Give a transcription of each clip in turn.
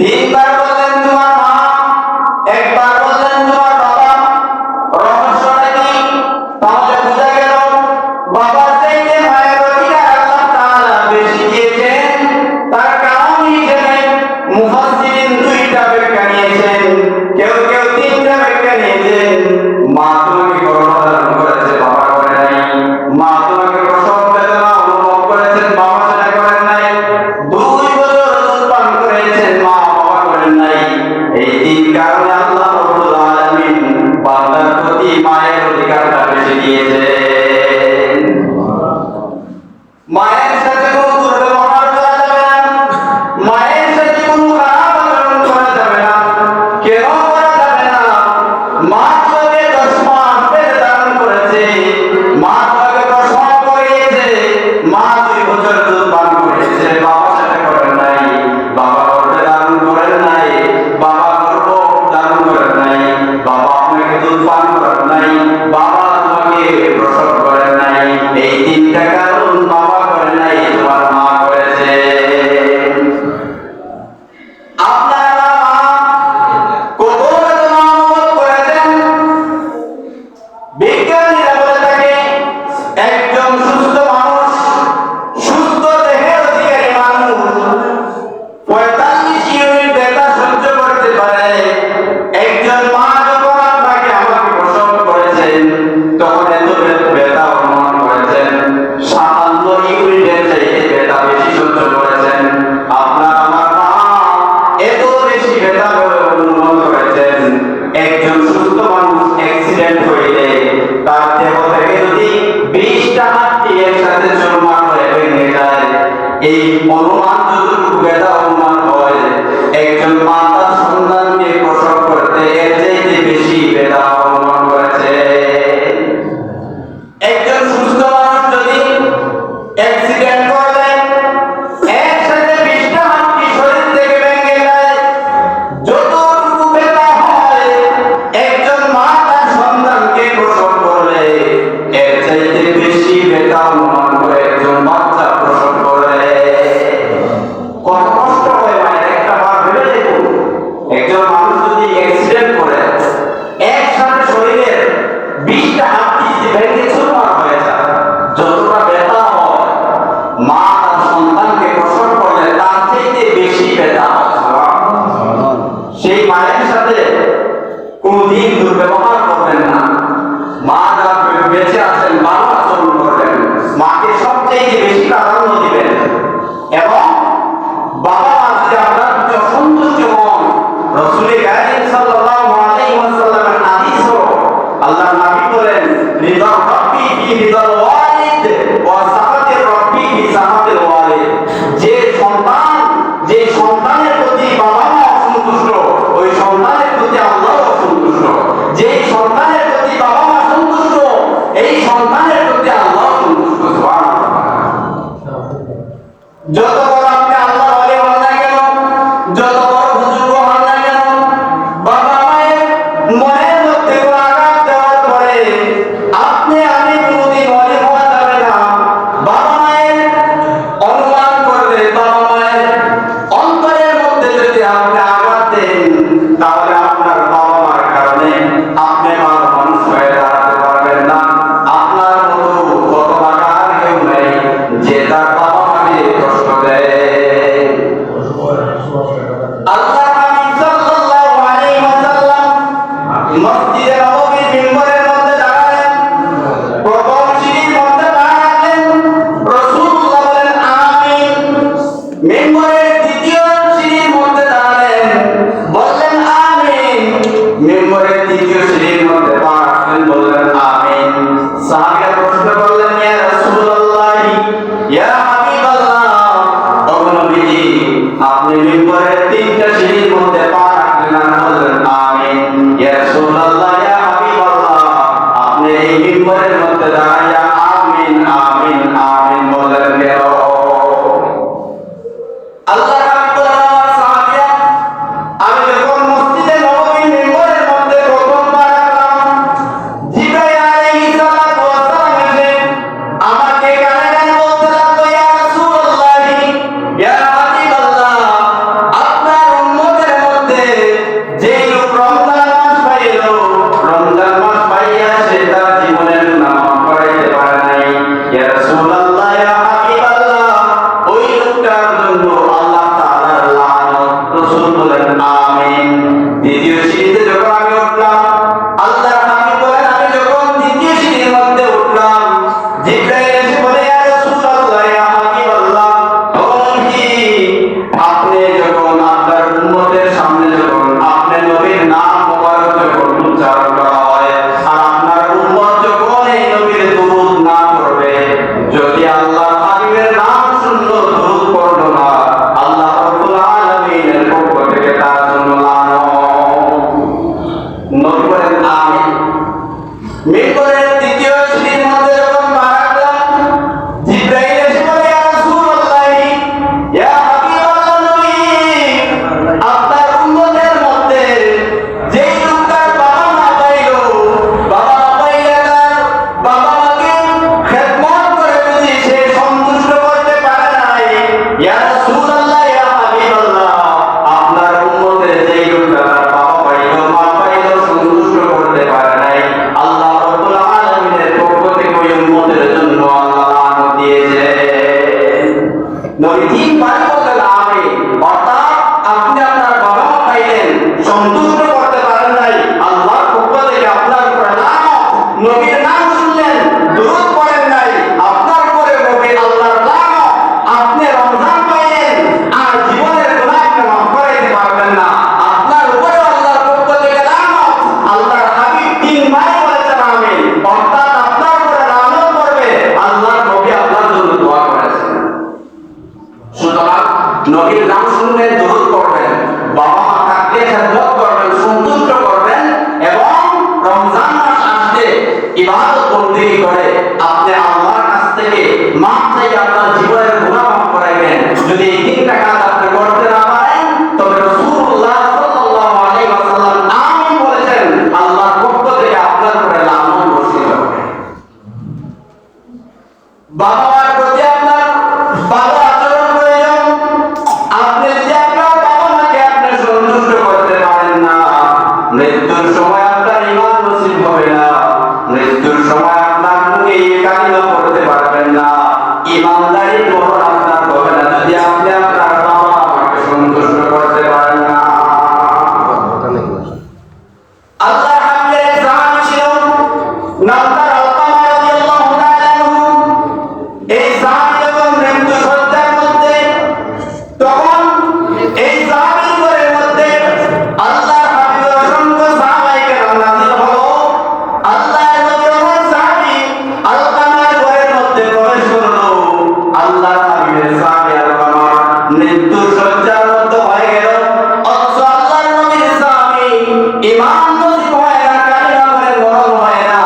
তিনবার বললেন তোমার মা, একবার বললেন তোমার বাবা। রহস্যটা কি? তাহলে বোঝা গেল বাবার চাইতে মায়ের অধিকার আল্লাহ তাআলা বেশি দিয়েছেন। তার কারণ হিসেবে মুফাসসিরিন দুইটা ব্যাখ্যা নিয়েছেন, কেউ কেউ তিনটা ব্যাখ্যা নিয়েছেন। মা তোমাকে গর্ভধারণ করেছে, বাবা করে নাই। মা তোমাকে প্রসব বেদনা অনুভব করেছেন, বাবা সেটা করেন নাই। 2 বছর দুধ পান করেছেন, মা বাবা করেন নাই। এই তিন কারণে আল্লাহ রাব্বুল আলামিন বান্দার প্রতি মায়ের অধিকারটা বেশি দিয়েছেন। মায়ের সাথে কোনো দুর্ব্যবহার করা যাবে না, মায়ের সাথে কোনো খারাপ আচরণ করা যাবে না। কেন করা যাবে না? মা তোমাকে 10 মাস পেটে ধারণ করেছে, মা তোমাকে প্রসব করিয়েছে, মা 2 বছর দুধ পান করেছে, বাবা সেটা করেন নাই। বাবা গর্ভে ধারণ করেন নাই, বাবা গর্ভ ধারণ করেন নাই, বাবা আপনাকে দুধ পান করেন নাই, বাবা তোমাকে প্রসব করেন নাই। এই তিনটা কারণ বাবা করেন নাই, তোমার মা করেছে। আপনারা কত রকম করেছেন। বিজ্ঞানীরা বলে থাকে একজন সুস্থ মানুষ, সুস্থ দেহের অধিকারী মানুষ 45 ইউনিট ব্যথা সহ্য করতে পারে। একজন মা যখন আপনাকে আমাকে প্রসব করেছেন তখন এত ব্যথা অনুভব করেছেন, 57 ইউনিটের চাইতে ব্যথা বেশি সহ্য করেছেন। আপনার আমার মা এত বেশি ব্যথা অনুভব করেছেন। একজন সুস্থ মানুষ অ্যাক্সিডেন্ট হইলে তার দেহ থেকে যদি 20টা হাড্ডি একসাথে চুরমার হয়ে ভেঙে যায়, এই অনুমান যতটুকু ব্যথা অনুমান হয়, একজন মা তার সন্তানকে প্রসব করতে এর চাইতে বেশি ব্যথা অনুমান করেছে। একজন সুস্থ মানুষ যদি অ্যাক্সিডেন্ট করে একসাথে 20টা হাড্ডি শরীর থেকে ভেঙে যায়, যতটুকু ব্যথা হয় একজন মা তার সন্তানকে প্রসব করলে এর চাইতে বেশি ব্যথা অনুমান করে একজন বাচ্চা প্রসব করে। কত কষ্ট হয় মায়ের, একটা বার ভেবে দেখুন। একজন মানুষ যদি অ্যাক্সিডেন্ট করে একসাথে শরীরের 20টা হাড্ডি ভেঙে চুরমার হয়ে যায়, যতটা ব্যথা হয় মা তার সন্তানকে প্রসব করলে তার চাইতে বেশি ব্যথা হয়। সেই মায়ের সাথে কোনদিন দুর্ব্যবহার করবেন না। মা যারা বেঁচে আছেন ভালো আচরণ করবেন, মাকে সবচেয়ে বেশি প্রাধান্য দিবেন। এবং বাবা মা যদি আপনার প্রতি অসন্তুষ্ট হন, রাসূল কারীম সাল্লাল্লাহু আলাইহি ওয়াসাল্লামের হাদিস হলো আল্লাহর নবী বলেন, রিদা রাব্বি ফি রিদাল ওয়ালিদ ওয়া সাখাতি রাব্বি ফি সাখাতিল ওয়ালিদ। যে সন্তানের প্রতি বাবা মা অসন্তুষ্ট, ওই সন্তানের প্রতি আল্লাহ অসন্তুষ্ট। যে সন্তানের প্রতি বাবা মা সন্তুষ্ট, এই সন্তানের প্রতি আল্লাহ সন্তুষ্ট। সুবহানাল্লাহ। যত বড় আপনি আল্লাহর ওলি হন না কেন, যত বড় বুজুর্গ হন না কেন, বাবা মায়ের মনের মধ্যে আঘাত দেওয়ার পরে আপনি আমি কোনোদিন ওলি হওয়া যাবে না। বাবা মায়ের অনুমান করলে, বাবা মায়ের অন্তরের মধ্যে যদি আপনি আঘাত দেন, তাহলে আপনার বাবা মার কারণে আপনি ভালো মানুষ হয়ে দাঁড়াতে পারবেন না। আপনার মতো হতভাগা আর কেউ নেই যে তার বাবা মাকে কষ্ট দেয়। আল্লাহ নবী সাল্লাল্লাহু আলাইহি ওয়াসাল্লাম মসজিদে নববীর মিম্বরের মধ্যে দাঁড়ালেন, প্রথম সিঁড়ির মধ্যে দাঁড়ালেন, রাসূলুল্লাহ বলেন আমিন। মিম্বরের দ্বিতীয় সিঁড়ির মধ্যে দাঁড়ালেন, বললেন আমিন। মিম্বরের তৃতীয় সিঁড়ির মধ্যে পা রাখলেন, বললেন আমিন। সাহাবীরা প্রশ্ন করলেন, ইয়া রাসূলুল্লাহ, ইয়া হাবিবাল্লাহ, ও নবীজি, আপনি মিম্বরের 3টা সিঁড়ির মধ্যে পা রাখলেন আর বললেন আমিন। ইয়া রাসূলুল্লাহ, ইয়া হাবিবাল্লাহ, আপনি এই মিম্বরের মধ্যে দাঁড়াইয়া আমিন আমিন আমিন বললেন কেন? আল্লাহ নবী বলেন, সাহাবীরা, আমি যখন মসজিদে নববীর মিম্বরের মধ্যে প্রথমবার আসলাম, জিবরাইল আলাইহিস সালাতু ওয়াস সালাম এসে আমাকে কানে কানে বলতে লাগলো, ইয়া রাসূলুল্লাহ, ইয়া হাবিবাল্লাহ, আপনি ইয়া রাসূলুল্লাহ ইয়া হাবিবাল্লাহ, আপনার উম্মতের যেই লোকটা তার বাবা পাইলো মা পাইলো সন্তুষ্ট করতে পারে নাই, আল্লাহ রাব্বুল আলামিনের পক্ষ থেকে ওই উম্মতের জন্য আল্লাহ লানত দিয়েছে। নবী তিনবার বললেন আমিন। অর্থাৎ আপনি আপনার বাবা মা পাইলেন, সন্তুষ্ট করতে পারেন নাই, আল্লাহর পক্ষ থেকে আপনার উপর লানত। নবীর নাম শুনলেন, দুরূদ পড়েন নাই, আপনার উপরে হবে আল্লাহর লানত। আপনি রমজান পাইলেন আর জীবনের গুনাহ মাফ করাইতে পারবেন না, আপনার উপরে আল্লাহর পক্ষ থেকে লানত। আল্লাহর হাবিব তিনবার বলেছেন আমিন। অর্থাৎ আপনার উপরে লানত পড়বে, আল্লাহর নবী আপনার জন্য দোয়া করেছেন। সুতরাং নবীর নাম শুনবেন, দুরূদ পড়বেন, বাবা মা থাকলে খেদমত করবেন, সন্তুষ্ট করবেন, এবং রমজান মাস আসলে ইবাদত বন্দেগী করে আপনি আল্লাহর কাছ থেকে মাফ চাইয়ে আপনার জীবনের গুনাহ মাফ করাইবেন। যদি এই তিনটা কাজ আপনি করতে না পারেন, তবে রাসূলুল্লাহ সাল্লাল্লাহু আলাইহি ওয়াসাল্লাম আমিন বলেছেন, আল্লাহর পক্ষ থেকে আপনার উপরে লানত বর্ষিত হবে। বাবা মার প্রতি আপনার ভালো আচরণ প্রয়োজন। আপনি যদি আপনার বাবা মাকে আপনি সন্তুষ্ট করতে পারেন না, মৃত্যুর সময় আপনার ঈমান নসিব হবে না, মৃত্যুর সময় আপনার মুখে কালিমা পড়তে পারবেন না, ঈমানদারি মরণ আপনার হবে না যদি আপনি আপনার বাবা মাকে সন্তুষ্ট করতে পারেন না। আল্লাহ হাবিবের এক সাহাবী ছিল, নাম তার আলকামা রাদিয়াল্লাহু তাআলা আনহু। এই সাহাবী যখন মৃত্যু শয্যার মধ্যে, তখন এই সাহাবীর ঘরের মধ্যে আল্লাহর হাবিবের অসংখ্য সাহাবায়ে কেরাম নাযিল হলো। আল্লাহর নবী ওই সাহাবী আলকামার ঘরের মধ্যে প্রবেশ করলো। আল্লাহর হাবিবের সাহাবী আলকামা মৃত্যু শয্যার মধ্যে হয়ে গেল, অথচ আল্লাহর নবীর সাহাবী ঈমান নসিব হয় না, কালিমা পড়ে মরণ হয় না,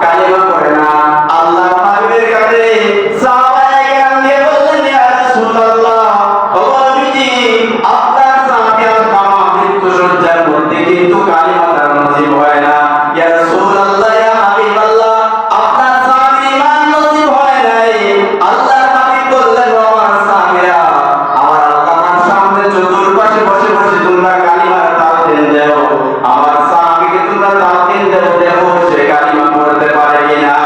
কালিমা পড়ে না। আল্লাহর হাবিবের কাছে সাহাবায়ে কেরাম গিয়ে বললেন, ইয়া রাসূলুল্লাহ, ও নবীজি, আপনার সাহাবী আলকামা মৃত্যু শয্যার মধ্যে কিন্তু কালিমা তার নসিব হয় না। ইয়া রাসূলুল্লাহ ইয়া হাবিবাল্লাহ, আপনার সাহাবী ঈমান নসিব হয় নাই। আল্লাহর হাবিব বললেন, ও আমার সাহাবীরা, আমার আলকামার সামনে চতুর্পাশে বসে বসে তোমরা কালিমার তালকিন দাও, আমার সাহাবীকে তোমরা তালকিন দাও, দেখো সে কালিমা পড়তে পারে কিনা।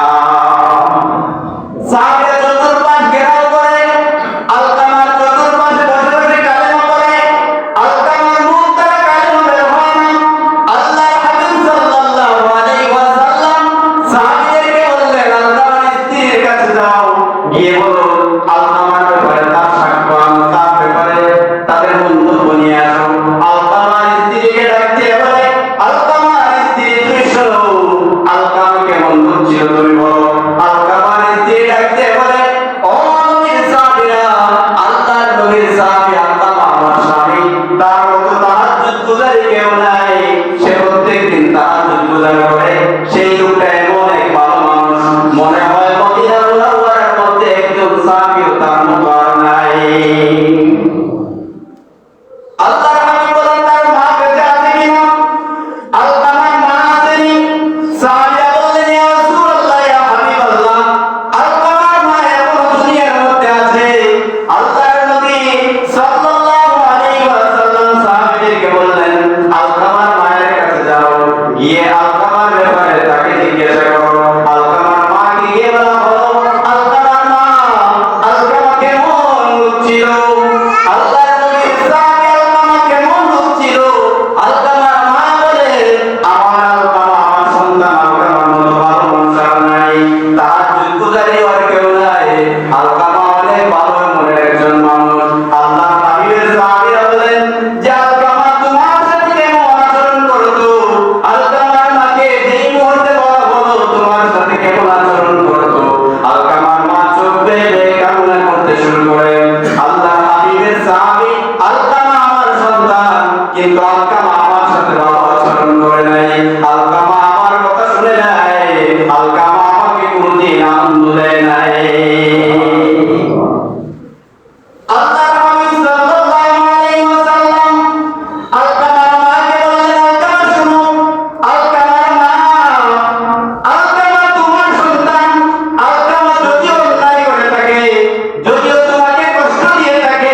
সাহাবীরা চতুর্পাশ ঘেরাও করে আলকামার চতুর্পাশে বসে বসে কালিমা পড়ে। আলকামার মুখ দ্বারা কালিমা বের হয় না। আল্লাহর হাবিব সাল্লাল্লাহু আলাইহি ওয়াসাল্লাম সাহাবীদেরকে বললেন, আলকামার স্ত্রীর কাছে যাও, গিয়ে বলো আলকামার ব্যাপারে তার সাক্ষ্য আনো, তার ব্যাপারে তাদের মন্তব্য নিয়ে আসো। আলকামার স্ত্রীকে ডাক দিয়ে বলে, আলকামার স্ত্রী তুমি শোনো, আলকামা কেমন ছিল তুমি বলো। আলকামার স্ত্রী ডাক দিয়ে বলে, ও নবীর সাহাবীরা, আল্লাহর নবীর সাহাবী আলকামা আমার স্বামী, তার মতো তাহাজ্জুদ গুজারি কেউ নাই, সে প্রত্যেকদিন তাহাজ্জুদ গুজার করে। সেই লোকটা এমন এক ভালো মানুষ, মনে হয় মদিনা মুনাওয়ারার মধ্যে একজন সাহাবীও তার মতো আর নাই। আল্লাহর হাবিব বলেন, তার মা বেঁচে আছে কিনা? আলকামার মা আসেনি। সাহাবীরা বললেন, ইয়া রাসূলুল্লাহ ইয়া হাবিবাল্লাহ, আলকামার মা এখনো দুনিয়ার মধ্যে আছে। আল্লাহর নবী সাল্লাল্লাহু আলাইহি ওয়াসাল্লাম সাহাবীদেরকে বললেন, আলকামার মায়ের কাছে যাও, গিয়ে আলকামার ব্যাপারে তাকে জিজ্ঞাসা করো। আলকামার মাকে গিয়ে বলা হলো, আলকামার মা, আলকামা কেমন লোক ছিল? আল্লাহর নবীর সাহাবী আলকামা কেমন লোক ছিল? আলকামার মা বলে, আমার আলকামা, আমার সন্তান আলকামার মতো ভালো মানুষ আর নাই, তাহাজ্জুদ গুজারি আর কেউ নাই। আলকামা অনেক ভালো মনের একজন মানুষ। আল্লাহর হাবিবের সাহাবীরা বলেন যে, আলকামা তোমার সাথে কেমন আচরণ করতো? আলকামার মাকে যেই মুহূর্তে বলা হলো তোমার সাথে কেমন আচরণ করতো, আলকামার মা চোখ বেয়ে বেয়ে কান্না করতে শুরু করে। আল্লাহর হাবিবের সাহাবী, আলকামা আমার সন্তান, কিন্তু আলকামা আমার সাথে ভালো আচরণ করে নাই, আলকামা আমার কথা শুনে নাই, আলকামা আমাকে কোনদিন আনন্দ দেয় নাই। আল্লাহর হাবিব সাল্লাল্লাহু আলাইহি ওয়াসাল্লাম আলকামার মাকে বললেন, আলকামা শোনো, আলকামার মা, আলকামা তোমার সন্তান, আলকামা যদিও অন্যায় করে থাকে, যদিও তোমাকে কষ্ট দিয়ে থাকে,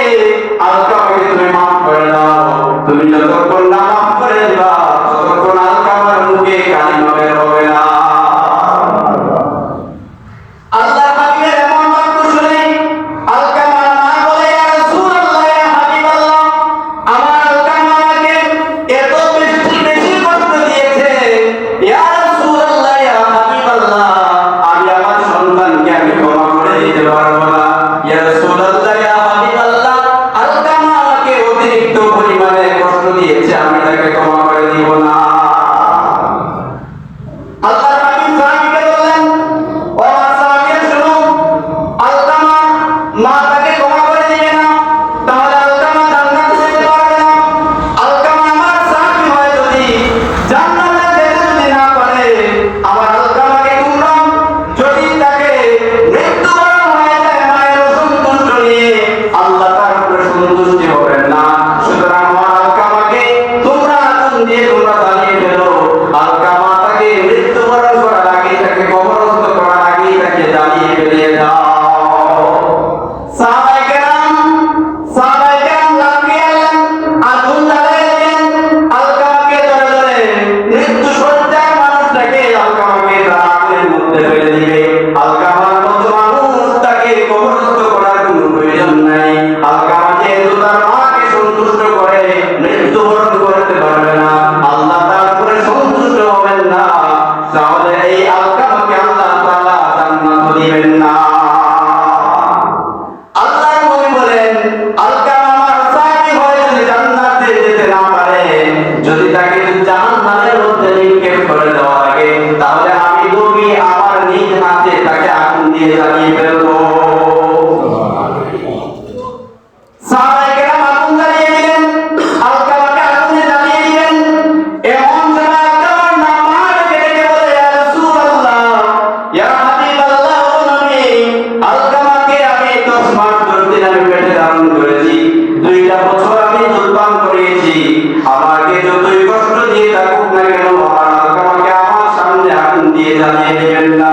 সন্তুষ্ট করে মৃত্যুবরণ করতে পারবে না, আল্লাহ তার উপরে সন্তুষ্ট হবেন না, তাহলে এই আলকামাকে আল্লাহ তাআলা জান্নাত দিবেন না। আল্লাহ নবী বলেন আলকামা আমার সাহাবী হয়ে যদি জান্নাতে যেতে না পারে, যদি তাকে জাহান্নামের মধ্যে নিক্ষেপ করে দেওয়া লাগে, তাহলে আমি নবী আমার নিজ হাতে তাকে আগুন দিয়ে জ্বালিয়ে ফেলবো। সাহাবায়ে কেরাম আগুন জ্বালিয়ে দিলেন, আলকামাকে আগুনে জ্বালিয়ে দিলেন। এমন সময় আলকামার নাম ডেকে ডেকে বলে, ইয়া রাসূলুল্লাহ, ইয়া হাবিবাল্লাহ, ও নবী, আলকামাকে আমি 10 মাস 10 দিন আমি পেটে ধারণ করেছি, 2টা বছর আমি দুধপান করিয়েছি, আমাকে যতই কষ্ট দিয়ে থাকুক না কেন, আমার আলকামাকে আমার সামনে আগুন দিয়ে জ্বালিয়ে দেবেন না।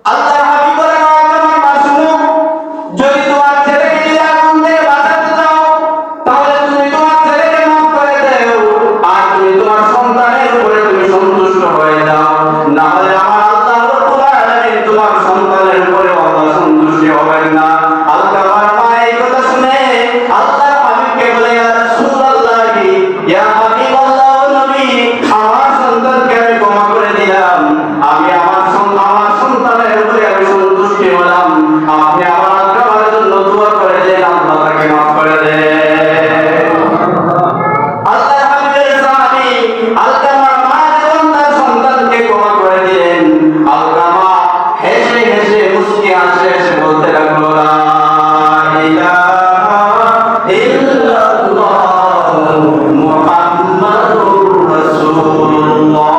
আল্লাহর হাবিব বলেন, আলকামার মা শুনো, যদি তোমার ছেলেকে যদি আগুন থেকে বাঁচাতে চাও, তাহলে তুমি তোমার ছেলেকে মাফ করে দাও, আর তুমি তোমার সন্তানের উপরে তুমি সন্তুষ্ট হয়ে যাও, না হলে আমার আল্লাহ রাব্বুল আলামিন তোমার সন্তানের উপরে আল্লাহ সন্তুষ্ট হবেন না। আলকামার মা এই কথা শুনে আল্লাহর হাবিবকে বলে, ইয়া রাসূলুল্লাহ, ইয়া হাবিবাল্লাহ, ও নবী, আমার সন্তানকে আমি ক্ষমা করে দিলাম, আমি আমার সন্তানের উপরে আমি সন্তুষ্ট হলাম, আপনি আমার আলকামার জন্য দোয়া করে দেন, আল্লাহ তাকে মাফ করে দেন। আল্লাহর হাবিবের সাহাবী আলকামার মা যখন তার সন্তানকে ক্ষমা করে দিলেন, আলকামা হেসে হেসে মুস্কি হাসে হেসে বলতে লাগলো, লা ইলাহা ইল্লাল্লাহ মুহাম্মাদুর রাসূলুল্লাহ।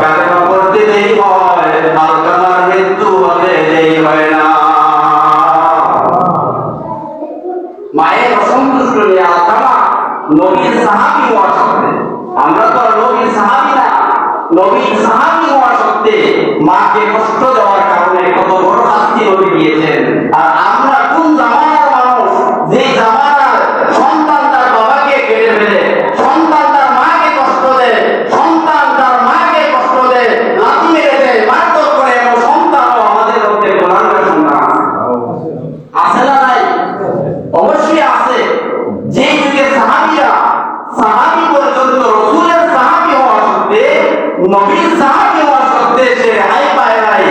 কালেমা পড়তে দেরি হয়, আলকামার মৃত্যু হতে দেরি হয় না। মায়ের অসন্তুষ্ট নিয়ে আলকামা নবীর সাহাবী হওয়া সত্ত্বে, আমরা তো আর নবীর সাহাবী না, নবীর সাহাবী হওয়া সত্ত্বে মাকে কষ্ট দেওয়ার কারণে কত বড় শাস্তি নবী দিয়েছেন। আর আমরা কোন জামানার মানুষ, যে জামানার সন্তান তার বাবাকে কেটে ফেলে, সন্তান তার মাকে কষ্ট দেয়, সন্তান তার মাকে কষ্ট দেয়, লাথি মেরে দেয়, মারধর করে, এবং সন্তানও আমাদের মধ্যে গোলামের সন্তান আছে না নাই? অবশ্যই আছে। যে যুগে সাহাবীরা সাহাবী পর্যন্ত রাসূলের সাহাবী হওয়া সত্ত্বে, নবীর সাহাবী হওয়া সত্ত্বে সে রেহাই পায় নাই,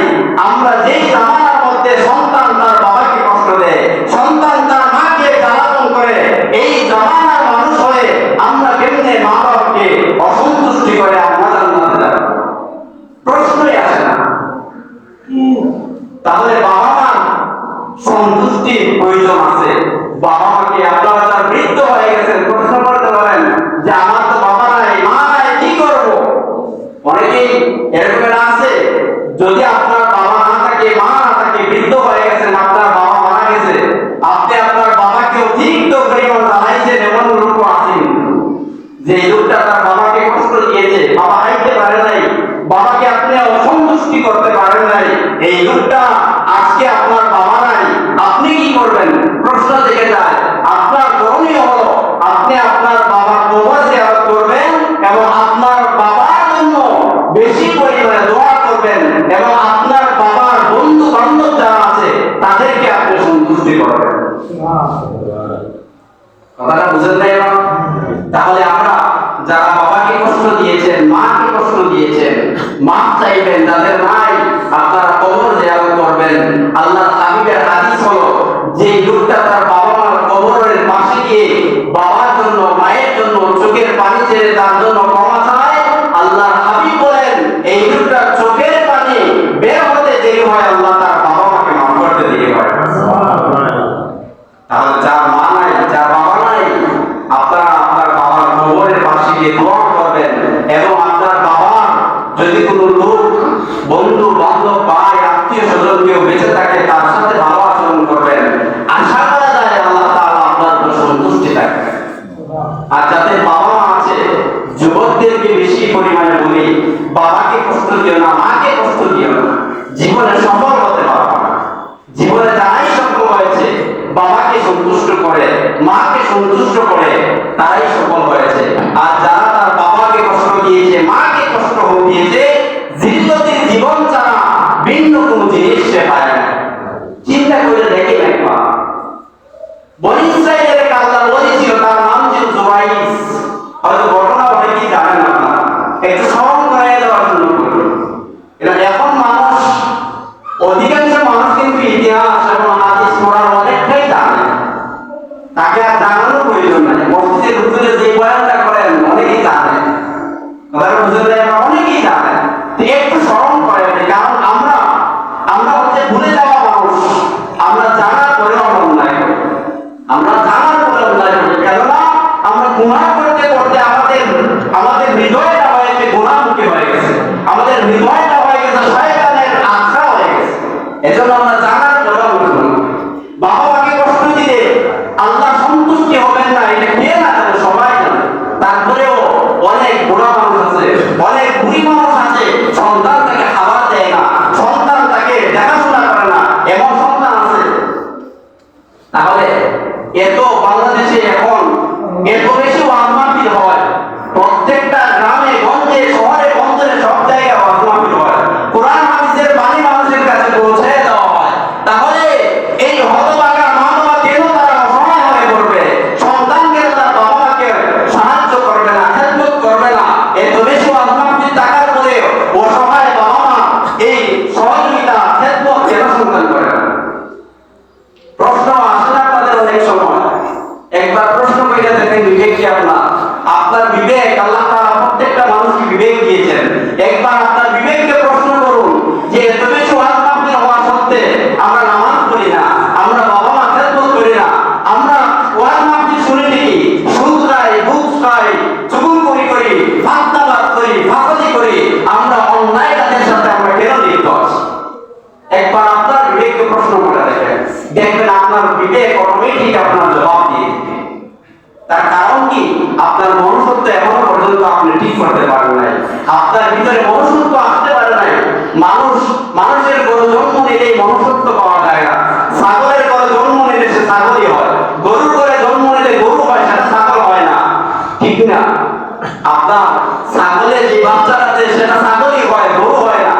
আমরা যে জামানার মধ্যে সন্তান তার বাবাকে কষ্ট দেয়, সন্তান তার মাকে জ্বালাতন করে, এই জামানার মানুষ হয়ে আমরা কেমনে মা বাবাকে অসন্তুষ্টি করে আমরা জান্নাতে যাব? প্রশ্নই আসে না। তাহলে বাবা মা সন্তুষ্টির প্রয়োজন আছে। বাবা মাকে আপনারা তার বৃদ্ধ হয়ে গেছেন, প্রশ্ন করতে পারেন যে আমার তো বাবা নাই মা নাই, কি করবো? অনেকেই এরকম আছে, যদি আপনার বাবা না থাকে মা না থাকে, বৃদ্ধ হয়ে গেছেন, আপনার বাবা মারা গেছে, আপনি আপনার বাবাকে অতিরিক্ত পরিমাণ জ্বালাইছেন, এমন লোকও আছেন যে লোকটা তার বাবাকে কষ্ট দিয়েছে, বাবা হাইতে পারে নাই, বাবাকে আপনি অসন্তুষ্টি করতে পারেন নাই, এই লোকটা আজকে আপনার বাবা নাই, আপনি কি করবেন? প্রশ্ন থেকে যায়। আপনার করণীয় হলো আপনি আপনার বাবার কবর জিয়ারত করবেন এবং আপনার বাবার জন্য বেশি পরিমাণে দোয়া করবেন, এবং আপনার বাবার বন্ধু বান্ধব যারা আছে তাদেরকে আপনি সন্তুষ্টি করবেন। কথাটা বুঝেন নাই? তাহলে আমরা যারা বাবাকে কষ্ট দিয়েছেন, মাকে কষ্ট দিয়েছেন, মাফ চাইবেন, যাদের নাই আপনারা কবর জিয়ারত করবেন। আল্লাহর হাবিবের হাদিস হলো, যে লোকটা তার বাবা মার কবরের পাশে গিয়ে বাবার জন্য মায়ের জন্য চোখের পানি ছেড়ে তার জন্য ক্ষমা চায়, আল্লাহর হাবিব বলেন এই লোকটার চোখের পানি বের হতে দেরি হয়, আল্লাহ তার বাবা মাকে মাফ করতে দেরি হয়। তাহলে যার মা নাই, যার বাবা নাই, আপনারা আপনার বাবার কবরের পাশে গিয়ে দোয়া করবেন, এবং আপনার বাবার যদি কোনো লোক বন্ধু বান্ধব ভাই আত্মীয় স্বজন কেউ বেঁচে থাকে, তার সাথে ভালো আচরণ করবেন। আশা করা যায় আল্লাহ তাআলা আপনার উপর সন্তুষ্টি থাকবে। আর যাদের বাবা মা আছে, যুবকদেরকে বেশি পরিমাণে বলি, বাবাকে কষ্ট দিও না, মাকে কষ্ট দিও না, জীবনে সফল হতে পারবে না। জীবনে যারাই সফল হয়েছে, বাবাকে সন্তুষ্ট করে, মাকে সন্তুষ্ট করে, তারাই সফল হয়েছে। আর যারা তার বাবাকে কষ্ট দিয়েছে, মাকে কষ্ট দিয়েছে, জিল্লতির জীবন ছাড়া ভিন্ন কোনো জিনিস সে পায় না। চিন্তা করে দেখেন একবার, বনী ইসরাইলের আল্লাহ তাকে আর জানানোর প্রয়োজন নাই। মসজিদের হুজুরে যে বয়ানটা করেন অনেকেই জানেন, কথাটা বুঝতে পারেন, অনেকেই জানেন। তো একটু স্মরণ করেন, কারণ আমরা হচ্ছে ভুলে যাওয়া মানুষ। আমরা জানার পরেও আমরা অন্যায় করি, আমরা জানার পরে অন্যায় করি। কেননা আমরা গুনাহ করতে করতে আমাদের হৃদয়টা হয়েছে গুনাহমুখী হয়ে গেছে, আমাদের হৃদয়টা হয়ে গেছে শয়তানের আখড়া হয়ে গেছে। এজন্য আমরা জানার পরেও আমরা গুনাহ। বাবা মাকে কষ্ট দিলে আল্লাহ সন্তুষ্টি হবেন না, এটা কে না জানে, সবাই জানে। তারপরেও অনেক বুড়া মানুষ আছে, অনেক বুড়ি মানুষ আছে, সন্তান তাকে খাবার দেয় না, সন্তান তাকে দেখাশোনা করে না, এমন সন্তান আছে। তাহলে এত বাংলাদেশে এখন এত বেশি ওয়াজ মাহফিল হয়, প্রত্যেকটা গ্রামে গঞ্জে শহরে বন্দরে সব জায়গায় ওয়াজ মাহফিল হয়, কোরআন হাদিসের বাণী মানুষের কাছে পৌঁছে দেওয়া হয়। তাহলে এই হতভাগা মা বাবা কেন তারা অসহায় হয়ে পড়বে? সন্তানকে তার বাবা মাকে সাহায্য করবে না, খেদমত করবে না। এত বেশি ওয়াজ মাহফিল থাকার পরে অসহায় বাবা মা এই সহযোগিতা খেদমত কেন সন্তান করে না? প্রশ্ন আসে না আপনাদের অনেক সময়? একবার প্রশ্ন করে দেখেন, বিবেক কি আপনার বিবেক, আল্লাহ তাআলা প্রত্যেকটা মানুষকে বিবেক দিয়েছেন। একবার আপনার বিবেককে প্রশ্ন করুন যে এত বেশি ওয়াজ মাহফিল হওয়া সত্ত্বে আমরা নামাজ পড়ি না, আমরা বাবা মা খেদমত করি না, আমরা ওয়াজ মাহফিল শুনে ঠিকই সুদ খাই, ঘুষ খাই, চুগলখড়ি করি, ফাঁকদাবাজ করি, ফাঁকি করি, আমরা অন্যায় কাজের সাথে আমরা কেন লিপ্ত আছি? একবার আপনার বিবেককে প্রশ্ন করে দেখেন, দেখবেন আপনার বিবেক অটোমেটিক আপনার জবাব দিয়ে দিবে। তার কারণ কি? আপনার মনুষ্যত্ব এখনো পর্যন্ত আপনি ঠিক করতে পারেন নাই, আপনার ভিতরে মনুষ্যত্ব আসতে পারে নাই। মানুষের গরু জন্ম নিলেই মনুষ্যত্ব পাওয়া যায় না। ছাগলের ঘরে জন্ম নিলে সে ছাগলই হয়, গরুর ঘরে জন্ম নিলে গরু হয়, সেটা ছাগল হয় না, ঠিক না? আপনার ছাগলের যে বাচ্চা আছে সেটা ছাগলই হয়, গরু হয় না।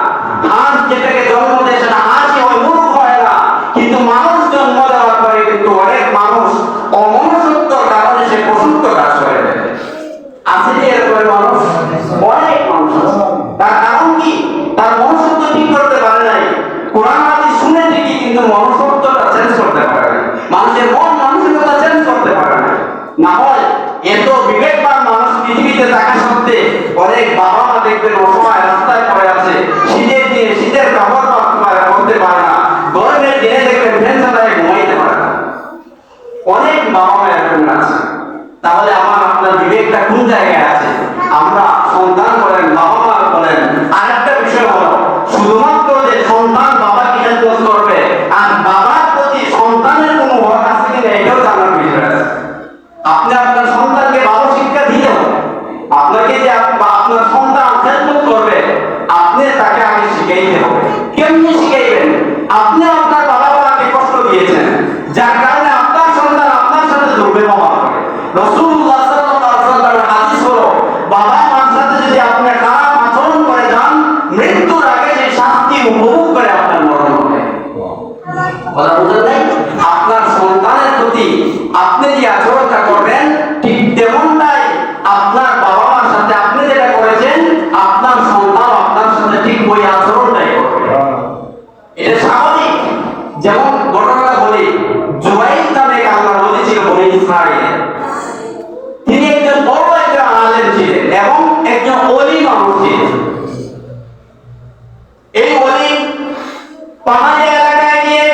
হাঁস যেটাকে জন্ম দেয় সেটা হাঁসই হয়, মুরগ হয় না। কিন্তু মানুষ জন্ম দেওয়ার পরে কিন্তু অনেক মানুষ অমনুষ্যত্বর কারণে সে পশুত্ব কাজ করে দেয়। আছে যে এরকম মানুষ, অনেক মানুষ আছে। তার কারণ কি? তার মনুষ্যত্ব ঠিক করতে পারে নাই। কোরআন হাদিস শুনে ঠিকই কিন্তু মনুষ্যত্বটা চেঞ্জ করতে পারে না, মানুষের মন মানসিকতা চেঞ্জ করতে পারে না। না হয় এত বিবেকবান মানুষ পৃথিবীতে থাকা সত্ত্বে অনেক বাবা মা দেখবেন অসহায় রাস্তায় পড়ে আছে, শীতের দিনে শীতের কাপড় পরতে পারে না, গরমের দিনে দেখবেন ফ্যান চালায় ঘুমাইতে পারে না। অনেক বাবা মা এরকম আছে। তাহলে আপনার বিবেকটা কোন জায়গায় আছে? আমরা সন্তান বলেন, বাবা মা বলেন, আরেকটা বিষয় হলো শুধুমাত্র যে সন্তান বাবাকে খেদমত করবে আর বাবার প্রতি সন্তানের কোনো হক আছে কিনা এটাও জানার বিষয় আছে। আপনি আপনার সন্তানকে ভালো শিক্ষা দিলেও আপনাকে যে আপনার সন্তান খেদমত করবে, আপনি তাকে আগে শিখাইতে হবে। কেমনি শিখাইবেন? আপনি আপনার বাবা মাকে কষ্ট দিয়েছেন, যার কারণে আপনার সন্তান আপনার সাথে দুর্ব্যবহার করে। রাসূলুল্লাহ সাল্লাল্লাহু আলাইহি ওয়াসাল্লামের হাদিস হলো, বাবা মার সাথে যদি আপনি খারাপ আচরণ করে যান, মৃত্যুর আগে সেই শাস্তি উপভোগ করে আপনার মরণ হবে। কথা বুঝলেন নাই? আপনার সন্তানের প্রতি আপনি যে আচরণটা করবেন ঠিক তেমনটাই আপনার বাবা মার সাথে আপনি যেটা করেছেন আপনার সন্তান আপনার সাথে ঠিক ওই আচরণটাই করবে। এটা স্বাভাবিক। যেমন ঘটনাটা বলি, জুবাইর নামে এক আল্লাহর নবী ছিল বনী ইসরাঈলে। তিনি একজন বড় একজন আলেম ছিলেন এবং একজন ওলি মানুষ ছিলেন। এই ওলি পাহাড়ি এলাকায় গিয়ে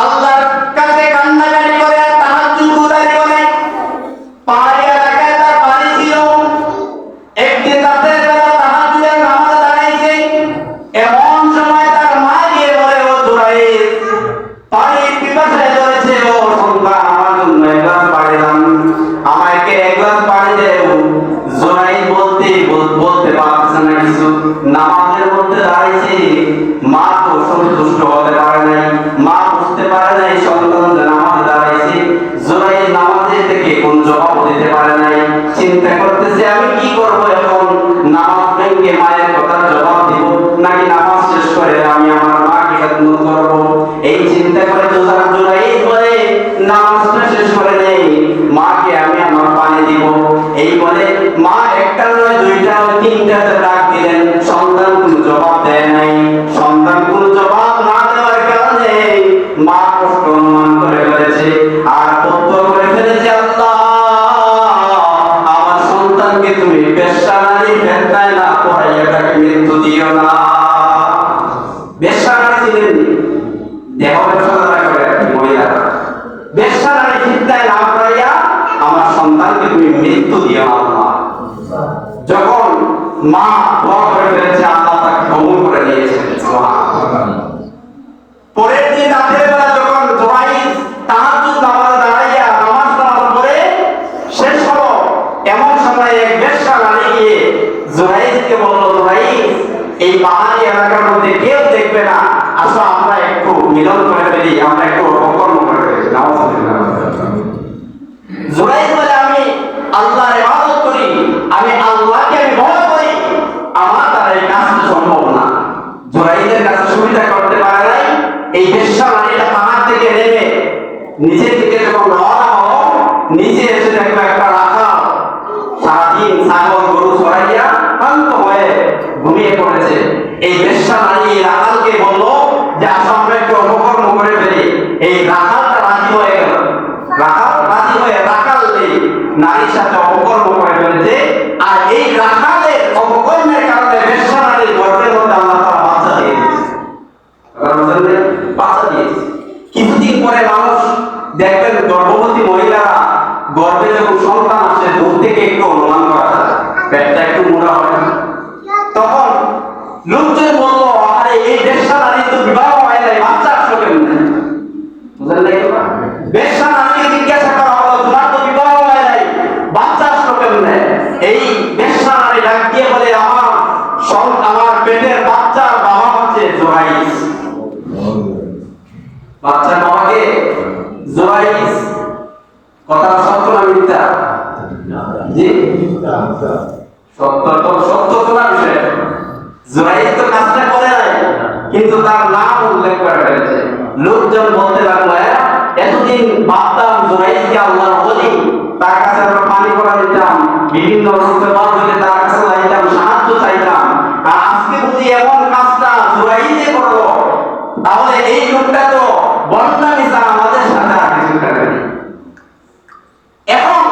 আল্লাহর কাছে কান্নাকাটি করে আর তাহাজ্জুদ গুজারি করে। পাহাড়ি এলাকায় তার বাড়ি ছিল। একদিন রাতের বেলা তাহাজ্জুদের নামাজে দাঁড়িয়েছে, এমন সময় তার মা গিয়ে বলে, ও জুরাইর, পানির পিপাসায় ধরেছে, ও সন্তান আমার জন্য এক গ্লাস পানি দাও, আমাকে এক গ্লাস পানি দেও। জুরাইর বলতে পারছে না কিছু, নামাজের মধ্যে দাঁড়িয়েছে। মা তো সন্তুষ্ট হতে পারে নাই, মা বুঝতে পারে নাই সন্তান নামাজে দাঁড়াইছে। জুরাইর নামাজে থেকে কোন জবাব দিতে পারে নাই। চিন্তা করতেছে আমি কি করব এখন, নামাজ ভেঙে মায়ের কথার জবাব দিব নাকি নামাজ শেষ করে আমি আমার মাকে খেদমত করব। এই চিন্তা করে জুরাইর বলে, নামাজটা শেষ করে নেই, মাকে আমি আমার পানি দিব। এই বলে মা একটা নয় দুইটা নয় তিনটাতে ডাক দিলেন, সন্তান কোন জবাব দেয় নাই। সন্তান কোন জবাব না দেওয়ার কারণে মা কষ্ট অনুমান করে ফেলেছে আর পুত্র করে ফেলেছে, আল্লাহ আমার সন্তানকে তুমি বেশ্যা নারী ফেতনায় না পড়াইয়া তাকে মৃত্যু দিও না। বেশ্যা নারী ছিলেন দেহ ব্যবসা করে মহিলারা, বেশ্যা নারী ফিতনায় না পড়াইয়া আমার সন্তানকে তুমি মৃত্যু দিও না আল্লাহ। যখন মা দোয়া করে ফেলেছে, আল্লাহ তাকে কবুল করে নিয়েছেন। পরের দিন রাতের বেলা যখন জুরাইজ তাহাজ্জুদ নামাজে দাঁড়াইয়া নামাজ পড়ার পরে শেষ হলো, এমন সময় এক বেশ্যা নারী গিয়ে জুরাইজকে বলল, জুরাইজ এই পাহাড়ি এলাকার মধ্যে কেউ দেখবে না, আসো আমরা একটু মিলন করে ফেলি, আমরা একটু অপকর্ম করে ফেলি। জুরাইজ বলে, আমি আল্লাহর ইবাদত করি, আমি আল্লাহকে আমি ভয় করি, আমার দ্বারা এই কাজ সম্ভব না। জুরাইজের কাছে সুবিধা করতে পারে নাই। এই বেশ্যা নারীটা পাহাড় থেকে নেমে নিচের দিকে যখন রওনা হলো, নিচে এসে দেখলো একটা রাখাল সারাদিন ছাগল গরু চড়াইয়া ক্লান্ত হয়ে ঘুমিয়ে পড়েছে। এই বেশ্যা নারী এই রাখালকে বললো যে আসো আমরা একটু অপকর্ম করে ফেলি। এই রাখালটা রাজি হয়ে গেল। রাখাল রাজি হয়ে রাখাল এই নারীর সাথে অপকর্ম করে ফেলেছে। আর এই রাখালের অপকর্মের কারণে বেশ্যা নারীর গর্ভের মধ্যে আল্লাহ তাআলা বাচ্চা দিয়ে দিয়েছে। কিছুদিন পরে মানুষ দেখবেন গর্ভবতী মহিলারা গর্ভে যখন সন্তান আসে দূর থেকে একটু অনুমান করা যায়, পেটটা একটু মোটা হয়। তখন লোকজন বললো, আরে এই বেশ্যা নারী তো বিবাহ হয় নাই, বাচ্চা আসলো কেমনে? বুঝলেন না? বেশ্যা নারীকে জিজ্ঞাসা করা হলো, তোমার তো বিবাহ হয় নাই, বাচ্চা আসলো কেমনে? এই বেশ্যা নারী ডাক দিয়ে বলে, আমার পেটের বাচ্চার বাবা হচ্ছে জুরাইজ। বাচ্চার বাবাকে জুরাইজ। কথা সত্য না মিথ্যা? জি সত্য। তো সত্য তো না বিষয়। জুরাইজ তো কাজটা করে নাই, কিন্তু তার নাম উল্লেখ করে ফেলেছে। লোকজন বলতে লাগলো, এতদিন ভাবতাম জুরাইজকে আল্লাহর ওলি, তার কাছে আমরা পানি পড়া দিতাম, বিভিন্ন রূপে বাদ হইলে তার কাছে যাইতাম, সাহায্য চাইতাম, আর আজকে বুঝি এমন কাজটা জুরাইজে করলো। তাহলে এই লোকটা তো বন্যা মিশা আমাদের সাথে আর কিছু করে। এখন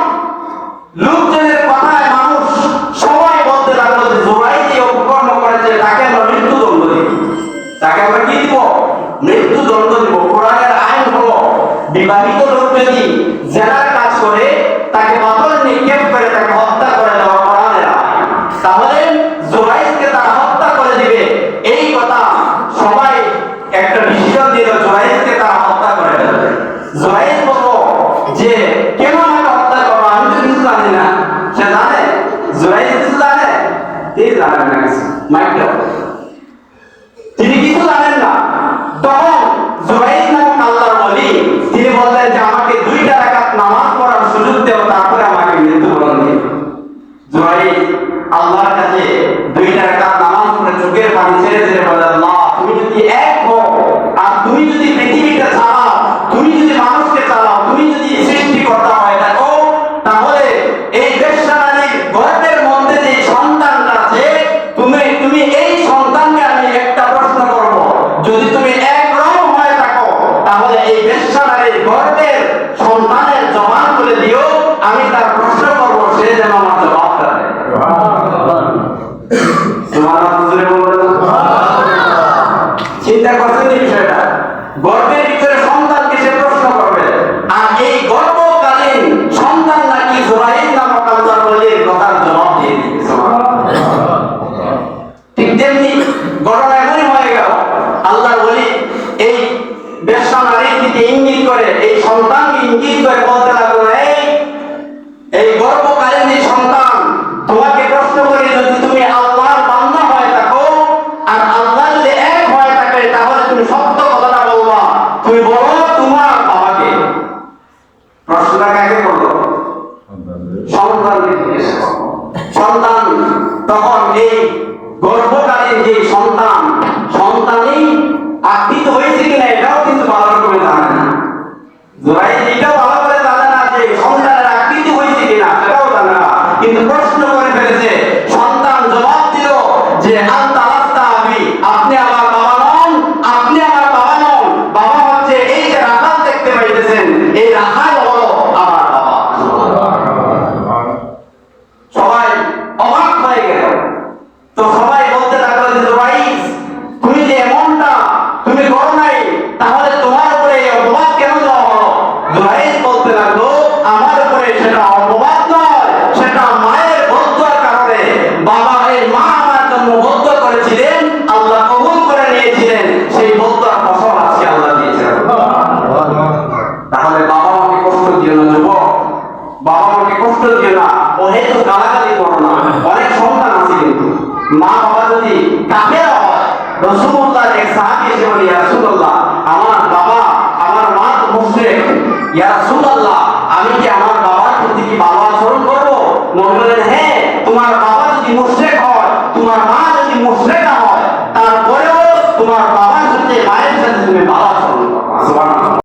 লোকজনের কথায় মানুষ সবাই বলতে লাগলো যে জুরাইজ যে অপকর্ম করেছে তাকে আমরা মৃত্যুদণ্ড দিব। তাকে আমরা কি দিব? মৃত্যুদণ্ড দিব। কোরআনের আইন হলো, বিবাহিত লোক যদি জেনার কাজ করে তাকে পাথর নিক্ষেপ করে তাকে হত্যা করে দেওয়া কোরআনের আইন। তাহলে জুরাইজকে তারা হত্যা করে দিবে, এই কথা সবাই একটা ডিসিশন দিল, জুরাইজকে তারা হত্যা করে দেবে। জুরাইজ বলল যে কেন আমাকে হত্যা করবো, আমি তো কিছু জানি না। সে জানে? জুরাইজ কিছু জানে? তিনি জানেন না কিছু। তিনি কিছু জানেন না। তখন জুরাইজ নামক আল্লাহর ওলি তিনি বললেন যে আমাকে 2 রাকাত নামাজ পড়ার সুযোগ দাও, তারপরে আমাকে মৃত্যুবরণ দিও। জুরাইজ আল্লাহর কাছে 2 রাকাত নামাজ পড়ে চোখের পানি ছেড়ে ছেড়ে বলে, আল্লাহ তুমি যদি এক হও, আর তুমি যদি পৃথিবীতে চালাও, তুমি যদি মানুষকে চালাও, তুমি যদি সৃষ্টিকর্তা হয়ে থাকো, তাহলে এই বেশ্যা নারীর গর্ভের মধ্যে যে সন্তানটা আছে, তুমি এই সন্তানকে আমি একটা প্রশ্ন করব, যদি তুমি একরকম হয়ে থাকো তাহলে এই বেশ্যা নারীর গর্ভের সন্তানের জবান বলে দিও, আমি তার প্রশ্ন করব, সে যেন আমার জবাবটা দেয়। চিন্তা করছেন এই বিষয়টা? গর্ভের ভিতরে সন্তানকে সে প্রশ্ন করবে, আর এই গর্ভকালীন সন্তান নাকি জুরাইজ নামক আল্লাহর ওলির কথার জবাব দিয়ে দিবে। ঠিক তেমনি ঘটনা এমনই হয়ে গেল, আল্লাহর ওলি এই বেশ্যা নারীর দিকে ইঙ্গিত করে, এই সন্তানকে ইঙ্গিত করে বলতে লাগলো, এই গর্ভকালীন এই সন্তান, তোমাকে প্রশ্ন করি, যদি তুমি আল্লাহর বান্দা হয়ে থাকো আর আল্লাহ যদি এক হয়ে থাকে, তাহলে তুমি সত্য কথাটা বলবা, তুমি বলো তোমার বাবাকে। প্রশ্নটা কাকে করলো? সন্তানকে জিজ্ঞেস করো। সন্তান তখন এই গর্ভকালীন যে সন্তানই আকৃত হয়েছে কিনা এটাও কিন্তু ভালো রকমের জানে না। জুরাইজ এটাও ভালো করে জানে না যে সন্তানের আকৃতি হয়েছে কিনা, সেটাও জানে না, কিন্তু প্রশ্ন করে ফেলেছে। সন্তান জবাব দিল যে আনতা লাস্তা আবি, আপনি আমার বাবা নন, আপনি আমার বাবা নন, বাবা হচ্ছে এই যে রাখাল দেখতে পাইতেছেন, এই রাখাল হলো আমার মুশরিক। ইয়া রাসূলুল্লাহ, আমি কি আমার বাবার প্রতি কি ভালো আচরণ করব? নবী বলেন, হ্যাঁ, তোমার বাবা যদি মুশরিক হয়, তোমার মা যদি মুশরিকা হয়, তারপরেও তোমার বাবার সাথে মায়ের সাথে তুমি ভালো আচরণ করবে। সুবহানাল্লাহ।